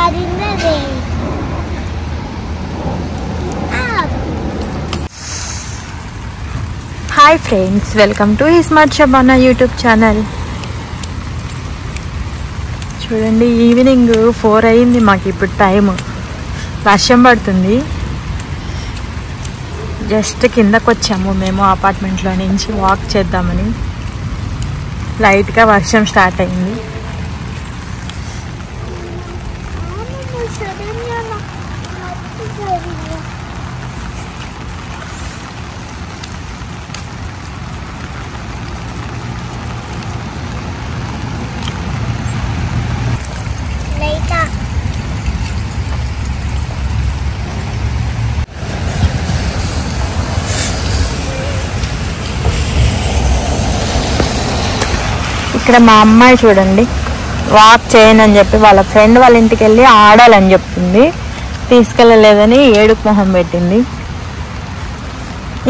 are in the rain. Hi friends, welcome to smart Shabana YouTube channel. చూడండి, evening 4 అయింది. మాకు ఇప్పుడు టైం. వర్షం పడుతుంది. జస్ట్ కిందకు వచ్చాము మేము అపార్ట్మెంట్లో నుంచి వాక్ చేద్దామని. లైట్గా వర్షం స్టార్ట్ అయింది. ఇక్కడ మా అమ్మాయి చూడండి, వాక్ చేయనని చెప్పి వాళ్ళ ఫ్రెండ్ వాళ్ళ ఇంటికి వెళ్ళి ఆడాలని చెప్తుంది. తీసుకెళ్ళలేదని ఏడుపు మొహం పెట్టింది.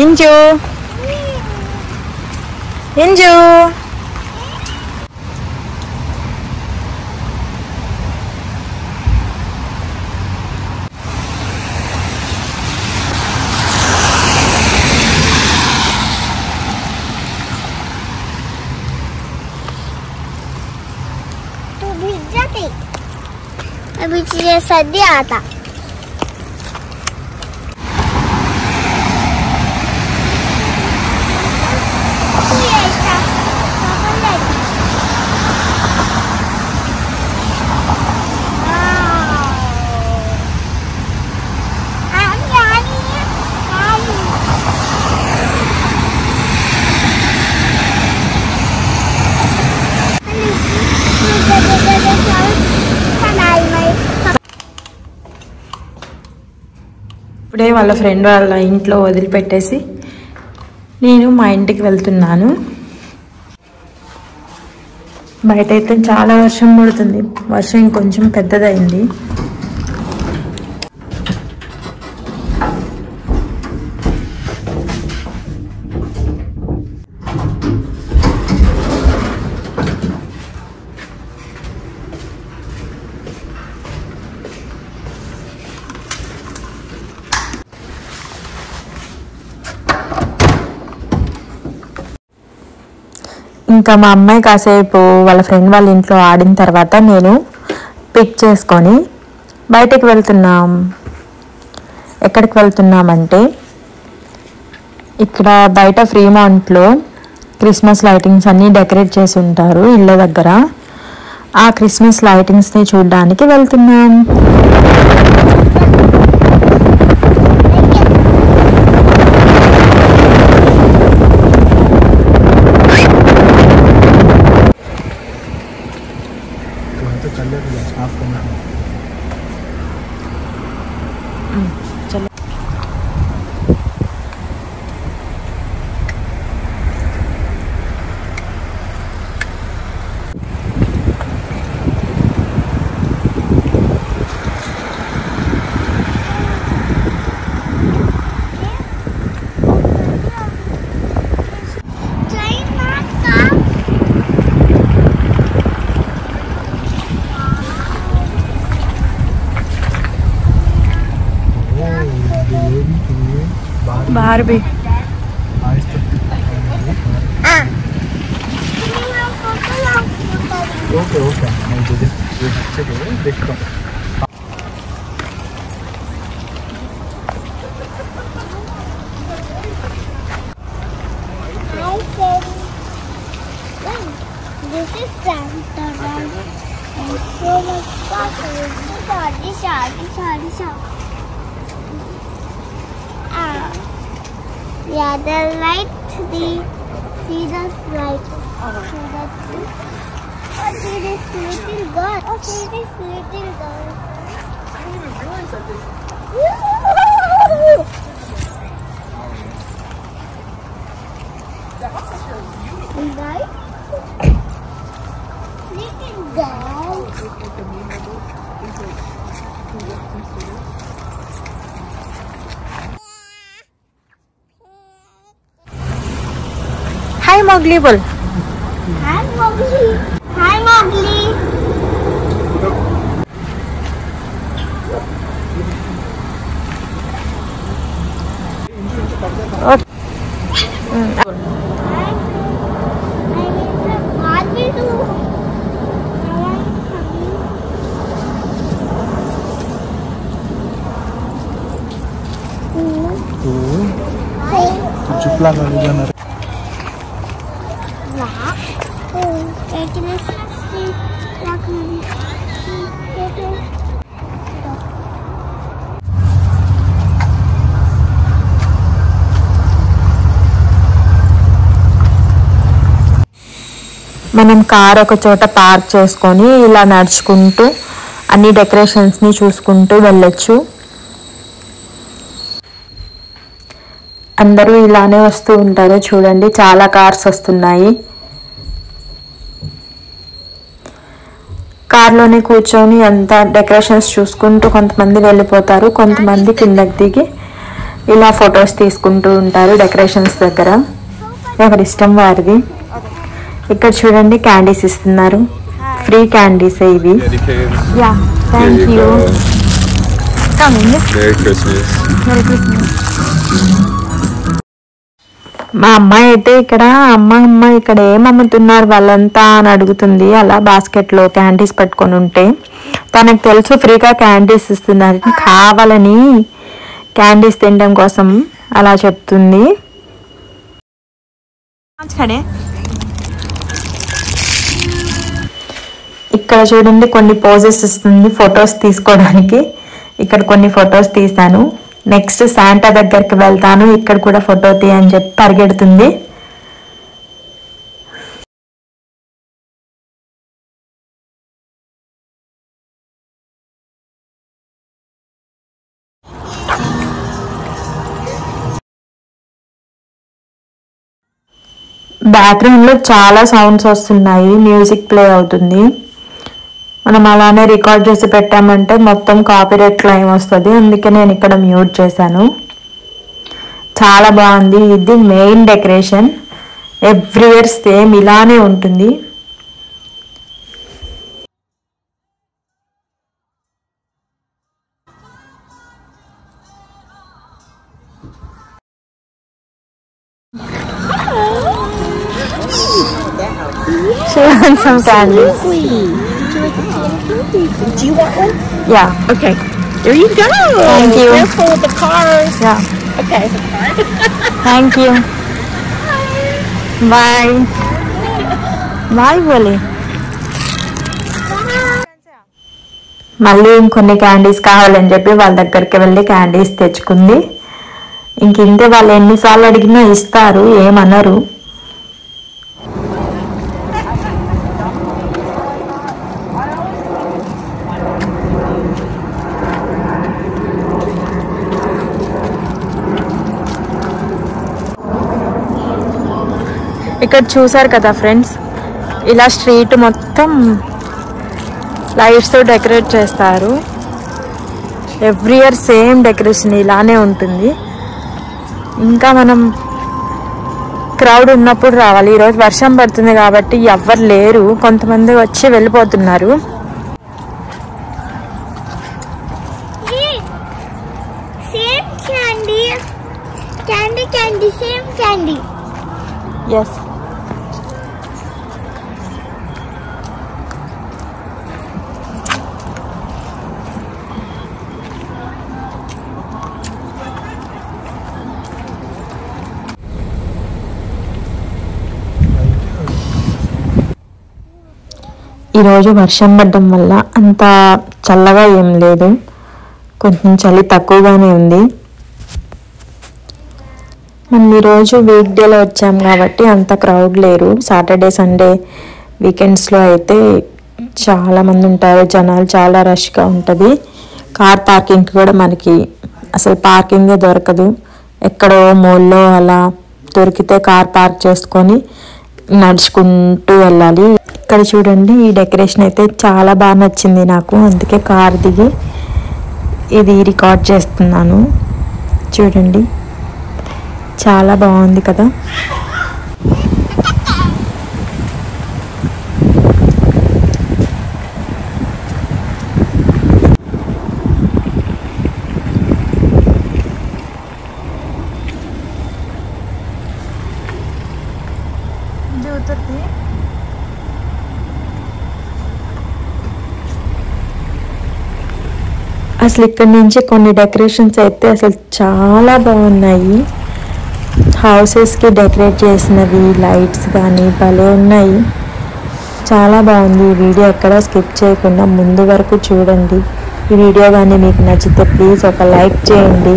ఇంజు ఇంజు अभी ये सर्दी आता ఇప్పుడే వాళ్ళ ఫ్రెండ్ వాళ్ళ ఇంట్లో వదిలిపెట్టేసి నేను మా ఇంటికి వెళ్తున్నాను. బయట అయితే చాలా వర్షం పడుతుంది. వర్షం ఇంకొంచెం పెద్దదైంది. ఇంకా మా అమ్మాయి కాసేపు వాళ్ళ ఫ్రెండ్ వాళ్ళ ఇంట్లో ఆడిన తర్వాత నేను పిక్ చేసుకొని బయటకు వెళ్తున్నాం. ఎక్కడికి వెళ్తున్నామంటే, ఇక్కడ బయట ఫ్రీమౌంట్లో క్రిస్మస్ లైటింగ్స్ అన్నీ డెకరేట్ చేసి ఉంటారు ఇళ్ళ దగ్గర. ఆ క్రిస్మస్ లైటింగ్స్ని చూడడానికి వెళ్తున్నాం. बारबी ओके ओके देखता हूँ. This is Santa Claus and so much sparkles. Yeah, the light, see this light. See that too? Oh, see this little girl. Oh, see this little girl. Right? Little girl. Hi Mowgli बोल. Hi Mowgli. Hi Mowgli. మనం car ఒక చోట park చేసుకొని ఇలా నడుచుకుంటూ అన్ని డెకరేషన్స్ని చూసుకుంటూ వెళ్ళొచ్చు. అందరూ ఇలానే వస్తూ ఉంటారు. చూడండి చాలా కార్స్ వస్తున్నాయి. కార్లోనే కూర్చొని అంతా డెకరేషన్స్ చూసుకుంటూ కొంతమంది వెళ్ళిపోతారు, కొంతమంది కిందకి దిగి ఇలా ఫొటోస్ తీసుకుంటూ ఉంటారు డెకరేషన్స్ దగ్గర. ఎవరి ఇష్టం వారిది. ఇక్కడ చూడండి క్యాండీస్ ఇస్తున్నారు, ఫ్రీ క్యాండీస్ ఇవి. Yeah thank you. మా అమ్మాయి అయితే ఇక్కడ అమ్మ ఇక్కడ ఏం అమ్ముతున్నారు వాళ్ళంతా అని అడుగుతుంది. అలా బాస్కెట్లో క్యాండీస్ పెట్టుకొని ఉంటే తనకు తెలుసు ఫ్రీగా క్యాండీస్ ఇస్తున్నారు, కావాలని క్యాండీస్ తినడం కోసం అలా చెప్తుంది. ఇక్కడ చూడండి కొన్ని పోజెస్ ఇస్తుంది ఫొటోస్ తీసుకోవడానికి. ఇక్కడ కొన్ని ఫొటోస్ తీసాను. నెక్స్ట్ శాంటా దగ్గరికి వెళ్తాను, ఇక్కడ కూడా ఫోటో తీయని చెప్పి పరిగెడుతుంది. బ్యాక్గ్రౌండ్ లో చాలా సౌండ్స్ వస్తున్నాయి, మ్యూజిక్ ప్లే అవుతుంది. మనం అలానే రికార్డ్ చేసి పెట్టామంటే మొత్తం కాపీరైట్ క్లెయిమ్ వస్తుంది, అందుకే నేను ఇక్కడ మ్యూట్ చేశాను. చాలా బాగుంది. ఇది main decoration, every year same ఇలానే ఉంటుంది. She wants some candies. Do you want one? Yeah. Okay. There you go. Thank you. Careful with the cars. Yeah. Okay. Thank you. Bye. Bye, Bolly. మళ్ళీ ఇంకొన్ని candies కావాలని చెప్పి వాళ్ళ దగ్గరికి వెళ్ళి candies తెచ్చుకుంది. ఇంతే, వాళ్ళు ఎన్నిసార్లు అడిగినా ఇస్తారు, ఏమనరు. ఇక్కడ చూసారు కదా ఫ్రెండ్స్, ఇలా స్ట్రీట్ మొత్తం లైట్స్తో డెకరేట్ చేస్తారు. ఎవ్రీ ఇయర్ సేమ్ డెకరేషన్ ఇలానే ఉంటుంది. ఇంకా మనం క్రౌడ్ ఉన్నప్పుడు రావాలి. ఈరోజు వర్షం పడుతుంది కాబట్టి ఎవ్వరు లేరు, కొంతమంది వచ్చి వెళ్ళిపోతున్నారు. ఎస్, ఈరోజు వర్షం పడడం వల్ల అంత చల్లగా ఏం లేదు, కొంచెం చలి తక్కువగానే ఉంది. మనం ఈరోజు వీక్ డేలో వచ్చాం కాబట్టి అంత క్రౌడ్ లేరు. సాటర్డే సండే వీకెండ్స్లో అయితే చాలామంది ఉంటారు, జనాలు చాలా రష్గా ఉంటుంది. కార్ పార్కింగ్ కూడా మనకి అసలు పార్కింగే దొరకదు. ఎక్కడో మోల్లో అలా దొరికితే కార్ పార్క్ చేసుకొని నడుచుకుంటూ వెళ్ళాలి. ఇక్కడ చూడండి, ఈ డెకరేషన్ అయితే చాలా బాగా నచ్చింది నాకు, అందుకే కార్ దిగి ఇది రికార్డ్ చేస్తున్నాను. చూడండి చాలా బాగుంది కదా. అసలు ఇక్కడ నుంచి కొన్ని డెకరేషన్స్ అయితే అసలు చాలా బాగున్నాయి. హౌసెస్కి డెకరేట్ చేసినవి లైట్స్ కానీ భలే ఉన్నాయి. చాలా బాగుంది. ఈ వీడియో ఎక్కడ స్కిప్ చేయకుండా ముందు వరకు చూడండి. ఈ వీడియో కానీ మీకు నచ్చితే ప్లీజ్ ఒక లైక్ చేయండి.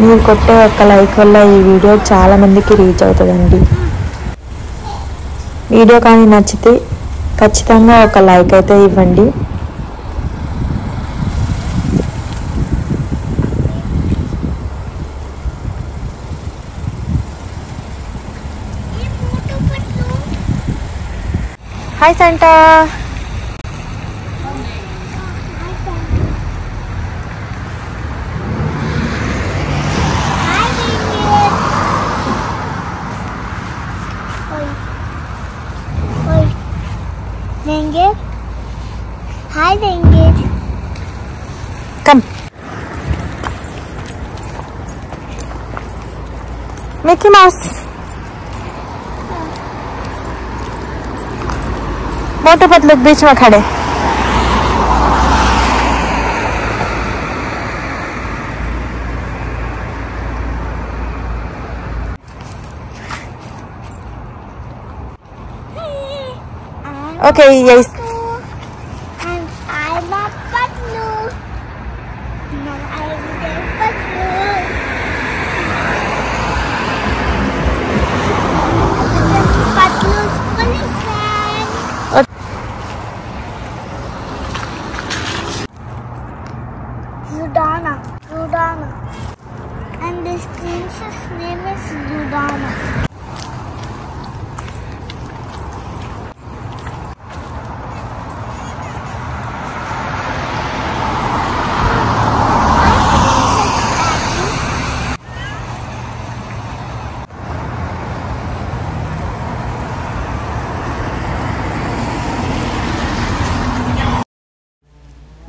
మీరు కొట్టే ఒక లైక్ వల్ల ఈ వీడియో చాలామందికి రీచ్ అవుతుందండి. వీడియో కానీ నచ్చితే ఖచ్చితంగా ఒక లైక్ అయితే ఇవ్వండి. Hi Santa. Dengit. Hi, Dengit. Come. Mickey Mouse. Motu Patlu बीच में खड़े. Okay, yes. And I'm a Patlu. Now I'm the Patlu. Patlu's policeman. Ludana. And this princess name is Ludana.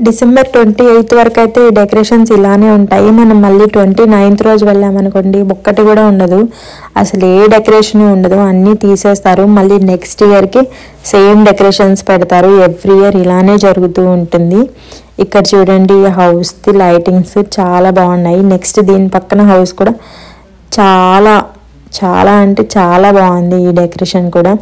December 28 వరకు అయితే ఈ డెకరేషన్స్ ఇలానే ఉంటాయి. మనం మళ్ళీ 29th రోజు వెళ్ళామనుకోండి ఒక్కటి కూడా ఉండదు, అసలు ఏ డెకరేషన్ ఉండదు, అన్నీ తీసేస్తారు. మళ్ళీ నెక్స్ట్ ఇయర్కి సేమ్ డెకరేషన్స్ పెడతారు. ఎవ్రీ ఇయర్ ఇలానే జరుగుతూ ఉంటుంది. ఇక్కడ చూడండి హౌస్ది లైటింగ్స్ చాలా బాగున్నాయి. నెక్స్ట్ దీని పక్కన హౌస్ కూడా చాలా చాలా అంటే చాలా బాగుంది ఈ డెకరేషన్ కూడా.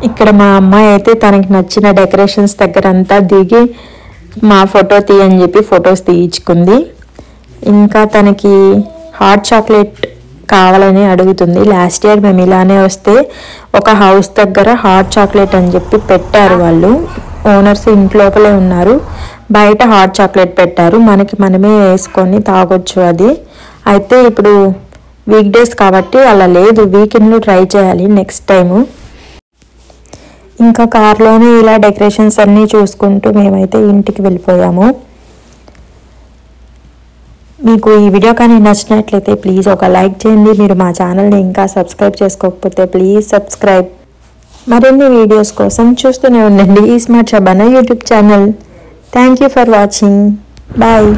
ఇక్కడ మా అమ్మాయి అయితే తనకి నచ్చిన డెకరేషన్స్ దగ్గర అంతా దిగి మా ఫోటో తీయని చెప్పి ఫొటోస్ తీయించుకుంది. ఇంకా తనకి హాట్ చాక్లెట్ కావాలని అడుగుతుంది. లాస్ట్ ఇయర్ మేము ఇలానే వస్తే ఒక హౌస్ దగ్గర హాట్ చాక్లెట్ అని చెప్పి పెట్టారు. వాళ్ళు ఓనర్స్ ఇంట్లోపలే ఉన్నారు, బయట హాట్ చాక్లెట్ పెట్టారు. మనకి మనమే వేసుకొని తాగొచ్చు అది. అయితే ఇప్పుడు వీక్ డేస్ కాబట్టి అలా లేదు, వీకెండ్లో ట్రై చేయాలి నెక్స్ట్ టైము. ఇంకా కార్లోనే ఇలా డెకరేషన్స్ అన్నీ చూసుకుంటూ మేమైతే ఇంటికి వెళ్ళిపోయాము. మీకు ఈ వీడియో కానీ నచ్చినట్లయితే ప్లీజ్ ఒక లైక్ చేయండి. మీరు మా ఛానల్ని ఇంకా సబ్స్క్రైబ్ చేసుకోకపోతే ప్లీజ్ సబ్స్క్రైబ్. మరిన్ని వీడియోస్ కోసం చూస్తూనే ఉండండి ఈ smart Shabana YouTube channel. Thank you for watching. Bye.